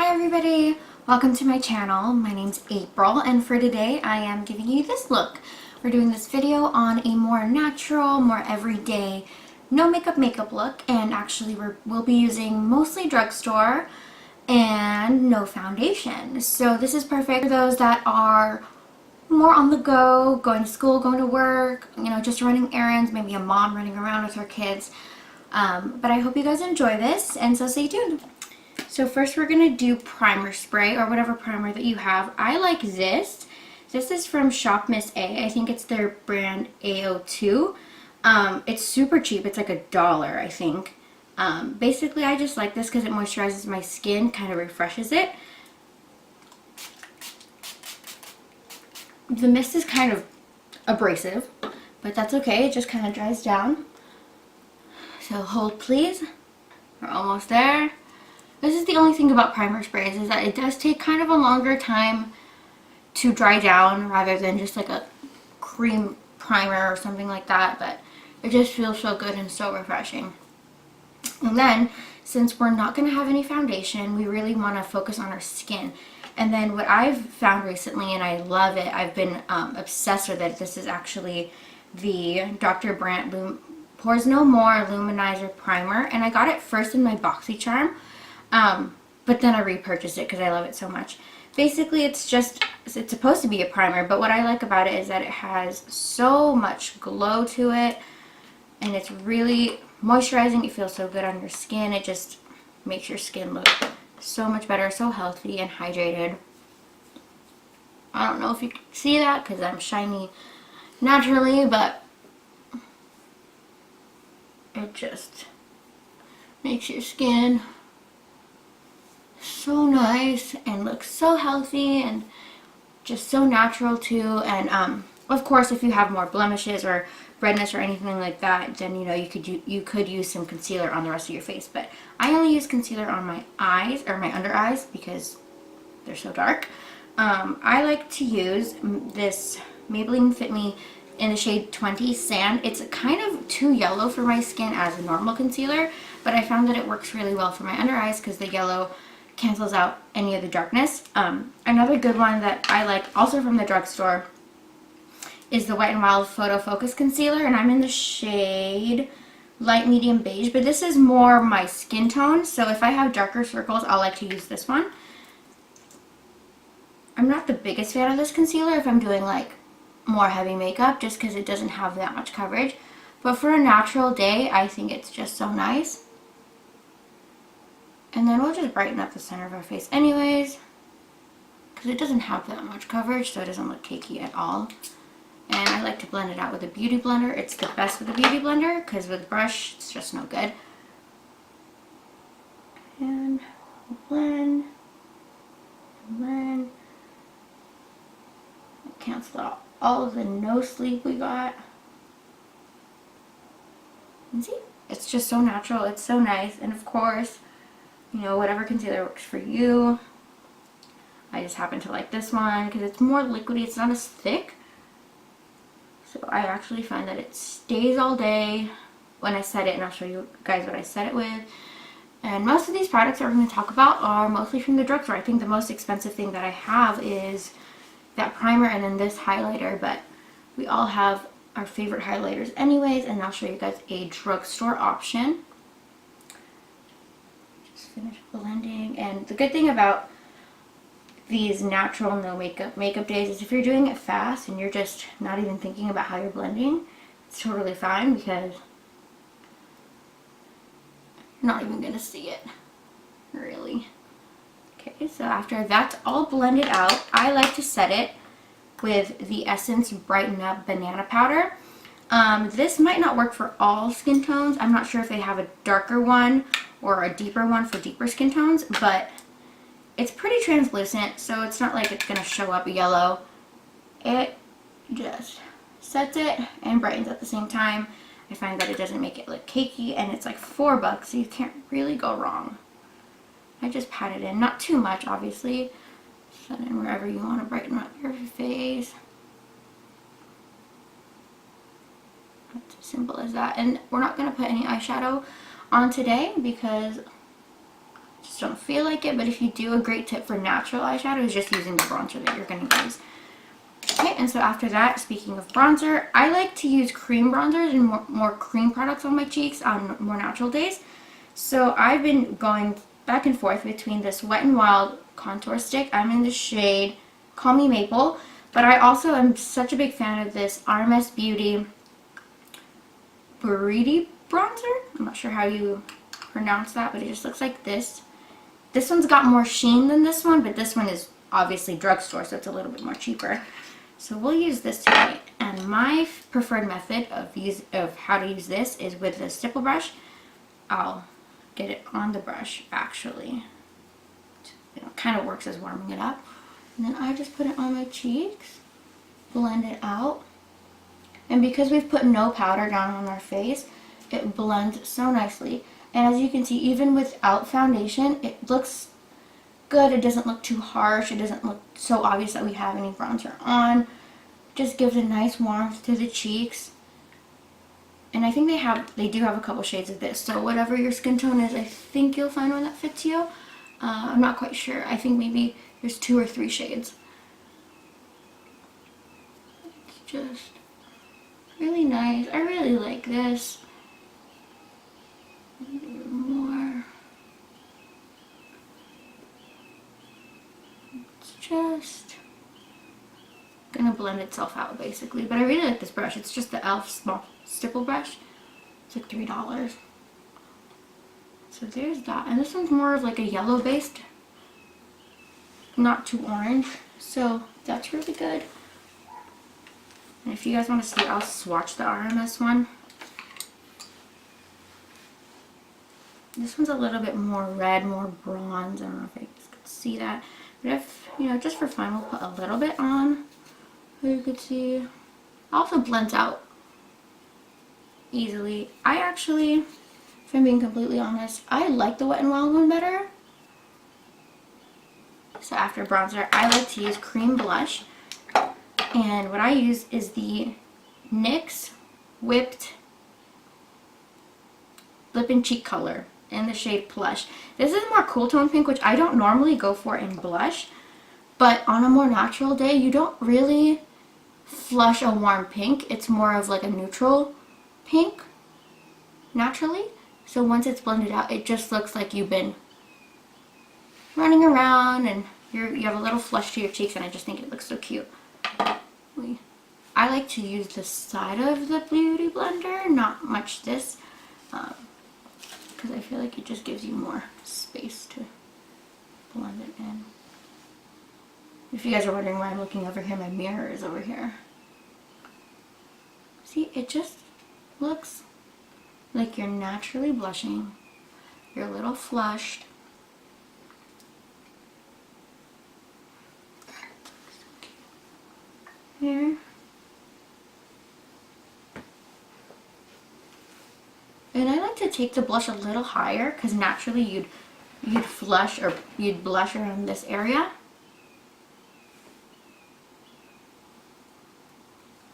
Hi everybody! Welcome to my channel. My name's April and for today I am giving you this look. We're doing this video on a more natural, more everyday, no makeup look, and actually we'll be using mostly drugstore and no foundation. So this is perfect for those that are more on the go, going to school, going to work, you know, just running errands, maybe a mom running around with her kids. But I hope you guys enjoy this, and so stay tuned. So first we're going to do primer spray, or whatever primer that you have. I like this. This is from Shop Miss A. I think it's their brand AO2. It's super cheap. It's like $1, I think. Basically, I just like this because it moisturizes my skin, kind of refreshes it. The mist is kind of abrasive, but that's okay. It just kind of dries down. So hold please. We're almost there. This is the only thing about primer sprays, is that it does take kind of a longer time to dry down rather than just like a cream primer or something like that, but it just feels so good and so refreshing. And then, since we're not going to have any foundation, we really want to focus on our skin. And then what I've found recently, and I love it, I've been obsessed with it, this is actually the Dr. Brandt Pores No More Luminizer Primer, and I got it first in my BoxyCharm. But then I repurchased it because I love it so much. Basically, it's supposed to be a primer, but what I like about it is that it has so much glow to it, and it's really moisturizing. It feels so good on your skin. It just makes your skin look so much better, so healthy and hydrated. I don't know if you can see that because I'm shiny naturally, but it just makes your skin so nice and looks so healthy and just so natural too. And of course, if you have more blemishes or redness or anything like that, then you could use some concealer on the rest of your face. But I only use concealer on my eyes, or my under eyes, because they're so dark. I like to use this Maybelline Fit Me in the shade 20 Sand. It's kind of too yellow for my skin as a normal concealer, but I found that it works really well for my under eyes because the yellow cancels out any of the darkness. Another good one that I like, also from the drugstore, is the Wet n Wild Photo Focus Concealer, and I'm in the shade light medium beige, but this is more my skin tone, so if I have darker circles, I'll like to use this one. I'm not the biggest fan of this concealer if I'm doing like more heavy makeup, just because it doesn't have that much coverage, but for a natural day, I think it's just so nice. And then we'll just brighten up the center of our face anyways, because it doesn't have that much coverage, so it doesn't look cakey at all. And I like to blend it out with a beauty blender. It's the best with a beauty blender, because with a brush, it's just no good. And we'll blend, and blend. Cancel out all of the no sleep we got. And see? It's just so natural, it's so nice, and of course, you know, whatever concealer works for you. I just happen to like this one because it's more liquidy, it's not as thick. So I actually find that it stays all day when I set it, and I'll show you guys what I set it with. And most of these products that we're going to talk about are mostly from the drugstore. I think the most expensive thing that I have is that primer and then this highlighter, but we all have our favorite highlighters anyways, and I'll show you guys a drugstore option. Finish blending. And the good thing about these natural no makeup days is if you're doing it fast and you're just not even thinking about how you're blending, it's totally fine because you're not even gonna see it really. Okay, so after that's all blended out, I like to set it with the Essence Brighten Up Banana Powder. This might not work for all skin tones. I'm not sure if they have a darker one or a deeper one for deeper skin tones, but it's pretty translucent, so it's not like it's going to show up yellow. It just sets it and brightens at the same time. I find that it doesn't make it look cakey, and it's like $4, so you can't really go wrong. I just pat it in, not too much obviously. Set in wherever you want to brighten up your face. It's as simple as that. And we're not going to put any eyeshadow on today because just don't feel like it. But if you do, a great tip for natural eyeshadow is just using the bronzer that you're going to use. Okay, and so after that, speaking of bronzer, I like to use cream bronzers and more cream products on my cheeks on more natural days. So I've been going back and forth between this Wet n Wild contour stick. I'm in the shade Call Me Maple, but I also am such a big fan of this RMS Beauty Buriti bronzer. I'm not sure how you pronounce that, but it just looks like this. This one's got more sheen than this one, but this one is obviously drugstore, so it's a little bit more cheaper. So we'll use this today. And my preferred method of how to use this is with the stipple brush. I'll get it on the brush, actually. It kind of works as warming it up. And then I just put it on my cheeks, blend it out. And because we've put no powder down on our face, it blends so nicely. And as you can see, even without foundation, it looks good. It doesn't look too harsh. It doesn't look so obvious that we have any bronzer on. Just gives a nice warmth to the cheeks. And I think they do have a couple shades of this. So whatever your skin tone is, I think you'll find one that fits you. I'm not quite sure. I think maybe there's 2 or 3 shades. It's just really nice. I really like this. More. It's just gonna blend itself out basically. But I really like this brush. It's just the e.l.f. small stipple brush. It's like $3. So there's that. And this one's more of like a yellow based, not too orange. So that's really good. And if you guys want to see, I'll swatch the RMS one. This one's a little bit more red, more bronze. I don't know if you guys could see that. But if, you know, just for fun, we'll put a little bit on. So you could see. It also blends out easily. I actually, if I'm being completely honest, I like the Wet n Wild one better. So after bronzer, I like to use cream blush. And what I use is the NYX Whipped Lip and Cheek Color in the shade Plush. This is a more cool tone pink, which I don't normally go for in blush. But on a more natural day, you don't really flush a warm pink. It's more of like a neutral pink naturally. So once it's blended out, it just looks like you've been running around and you have a little flush to your cheeks, and I just think it looks so cute. I like to use the side of the beauty blender, not much this, because I feel like it just gives you more space to blend it in. If you guys are wondering why I'm looking over here, my mirror is over here. See, it just looks like you're naturally blushing. You're a little flushed. Here. And I like to take the blush a little higher because naturally you'd flush or you'd blush around this area.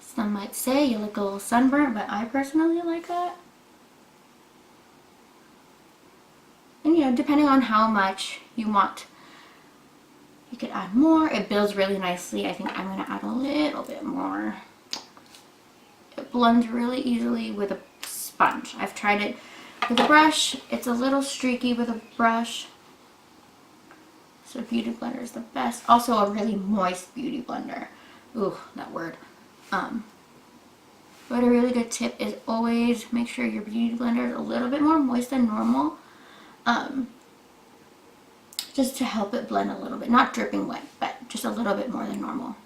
Some might say you look a little sunburnt, but I personally like that. And you know, depending on how much you want, you could add more. It builds really nicely. I think I'm going to add a little bit more. It blends really easily with a sponge. I've tried it with a brush. It's a little streaky with a brush. So Beauty Blender is the best. Also a really moist Beauty Blender. Ooh, that word. But a really good tip is always make sure your Beauty Blender is a little bit more moist than normal. Just to help it blend a little bit. Not dripping wet, but just a little bit more than normal.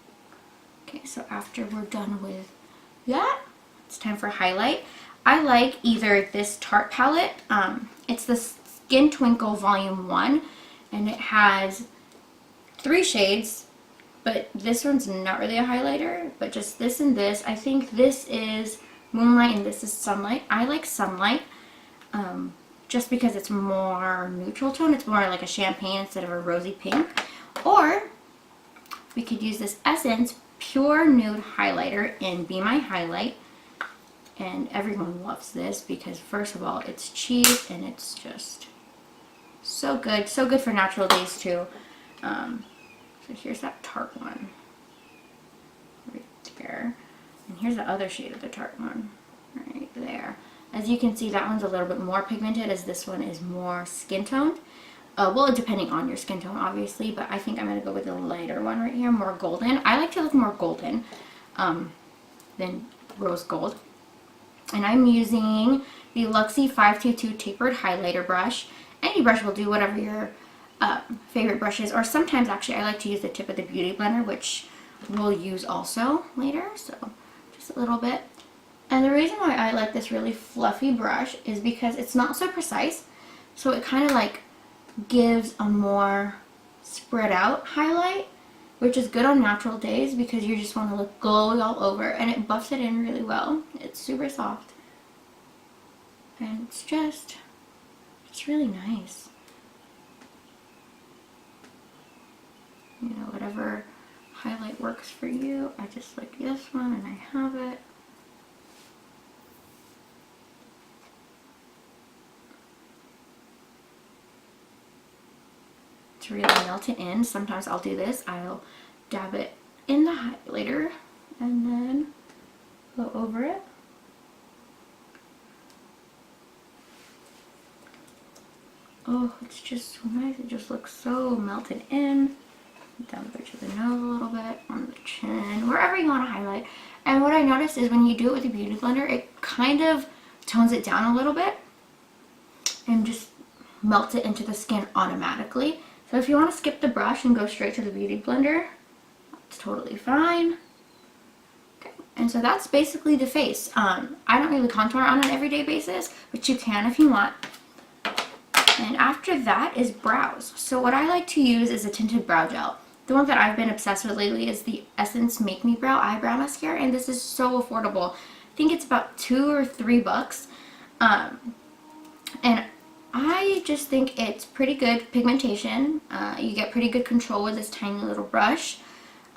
Okay, so after we're done with that, it's time for highlight. I like either this Tarte palette. It's the Skin Twinkle Volume 1, and it has 3 shades, but this one's not really a highlighter, but just this and this. I think this is Moonlight and this is Sunlight. I like Sunlight. Just because it's more neutral tone. It's more like a champagne instead of a rosy pink. Or we could use this Essence Pure Nude Highlighter in Be My Highlight. And everyone loves this because first of all, it's cheap and it's just So good for natural days too. So here's that Tarte one right there, and here's the other shade of the Tarte one right there. As you can see, that one's a little bit more pigmented, as this one is more skin toned. Well, depending on your skin tone, obviously, but I think I'm going to go with the lighter one right here, more golden. I like to look more golden than rose gold. And I'm using the Luxie 522 tapered highlighter brush. Any brush will do, whatever your favorite brush is. Or sometimes, actually, I like to use the tip of the Beauty Blender, which we'll use also later. So, just a little bit. And the reason why I like this really fluffy brush is because it's not so precise. So, it kind of like gives a more spread out highlight, which is good on natural days because you just want to look glowy all over, and it buffs it in really well. It's super soft, and it's really nice. You know, whatever highlight works for you. I just like this one, and I have it. To really melt it in, sometimes I'll do this. I'll dab it in the highlighter and then go over it. Oh, it's just so nice. It just looks so melted in. Down the bridge of the nose a little bit, on the chin, wherever you want to highlight. And what I noticed is when you do it with the Beauty Blender, it kind of tones it down a little bit and just melts it into the skin automatically. So if you want to skip the brush and go straight to the Beauty Blender, that's totally fine. Okay, and so that's basically the face. I don't really contour on an everyday basis, but you can if you want. And after that is brows. So what I like to use is a tinted brow gel. The one that I've been obsessed with lately is the Essence Make Me Brow Eyebrow Mascara, and this is so affordable. I think it's about $2 or $3. And I just think it's pretty good pigmentation. You get pretty good control with this tiny little brush.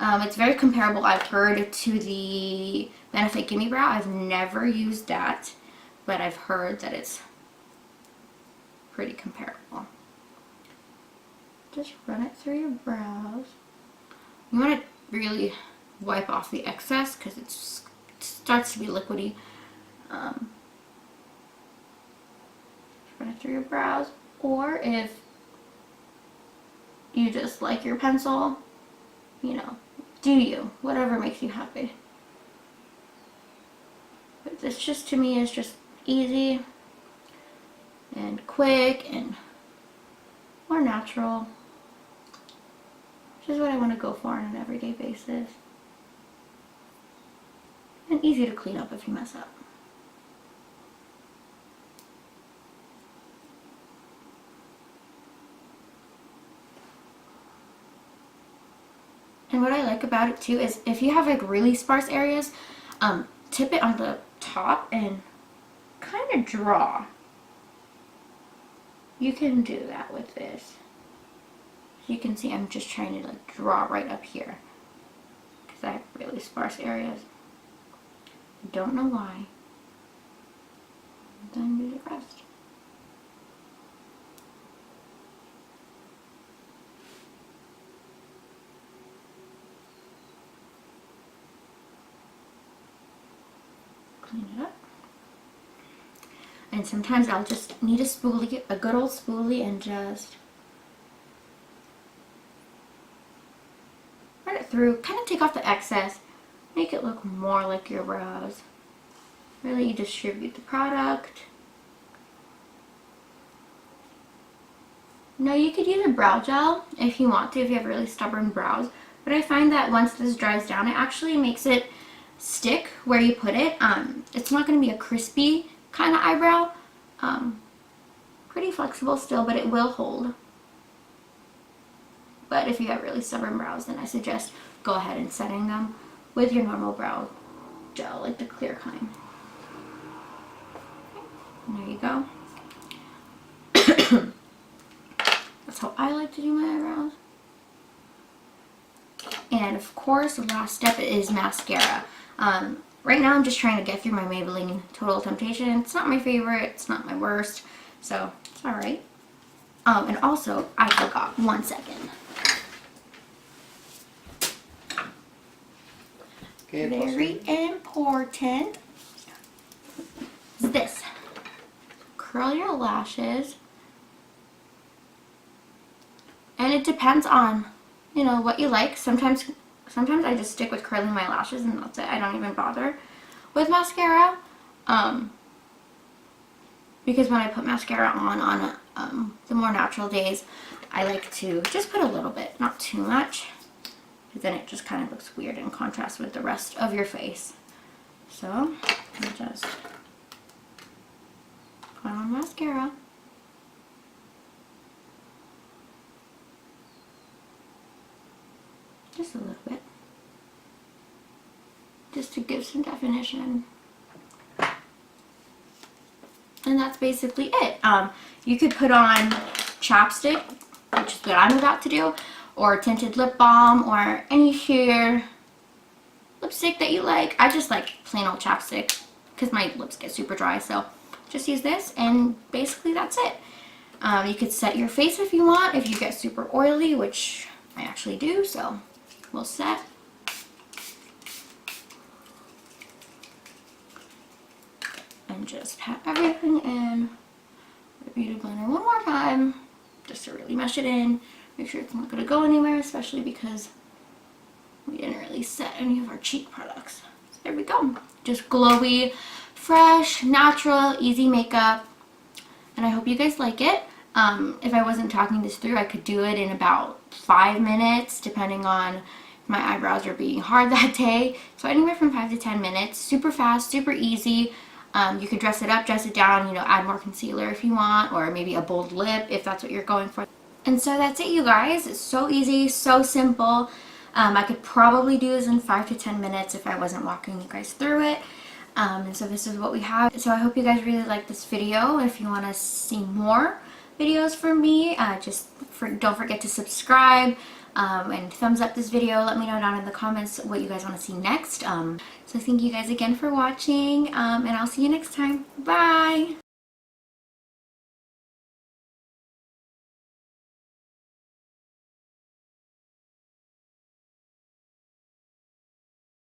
It's very comparable, I've heard, to the Benefit Gimme Brow. I've never used that, but I've heard that it's pretty comparable. Just run it through your brows. You want to really wipe off the excess because it starts to be liquidy. Run it through your brows, or if you just like your pencil, you know, do you, whatever makes you happy. But this just, to me, is just easy and quick and more natural, which is what I want to go for on an everyday basis, and easy to clean up if you mess up. And what I like about it too is if you have like really sparse areas, tip it on the top and kind of draw. You can do that with this. You can see I'm just trying to like draw right up here because I have really sparse areas. Don't know why. Then do the rest. Clean it up. And sometimes I'll just need a spoolie, a good old spoolie, and just run it through, kind of take off the excess, make it look more like your brows. Really distribute the product. Now you could use a brow gel if you want to, if you have really stubborn brows, but I find that once this dries down, it actually makes it stick where you put it. It's not going to be a crispy kind of eyebrow. Pretty flexible still, but it will hold. But if you have really stubborn brows, then I suggest go ahead and setting them with your normal brow gel, like the clear kind. And there you go. That's how I like to do my eyebrows. And of course, the last step is mascara. Right now I'm just trying to get through my Maybelline Total Temptation. It's not my favorite, it's not my worst, so it's alright. And also, I forgot, 1 second. Okay, Very important is this. Curl your lashes. And it depends on, you know, what you like. Sometimes I just stick with curling my lashes and that's it. I don't even bother with mascara. Because when I put mascara on the more natural days, I like to just put a little bit, not too much. Because then it just kind of looks weird in contrast with the rest of your face. So, I just put on mascara. Just a little bit. Just to give some definition. And that's basically it. You could put on chapstick, which is what I'm about to do, or tinted lip balm, or any sheer lipstick that you like. I just like plain old chapstick because my lips get super dry, so just use this and basically that's it. You could set your face if you want, if you get super oily, which I actually do, so we'll set. And just pat everything in with a beauty blender one more time, just to really mesh it in. Make sure it's not going to go anywhere, especially because we didn't really set any of our cheek products. So there we go. Just glowy, fresh, natural, easy makeup. And I hope you guys like it. If I wasn't talking this through, I could do it in about 5 minutes, depending on if my eyebrows are being hard that day. So anywhere from 5 to 10 minutes. Super fast, super easy. You could dress it up, dress it down, you know, add more concealer if you want, or maybe a bold lip if that's what you're going for. And so that's it, you guys. It's so easy, so simple. I could probably do this in 5 to 10 minutes if I wasn't walking you guys through it. And so this is what we have. So I hope you guys really like this video. If you want to see more videos from me, don't forget to subscribe and thumbs up this video. Let me know down in the comments what you guys want to see next. So thank you guys again for watching, and I'll see you next time. Bye!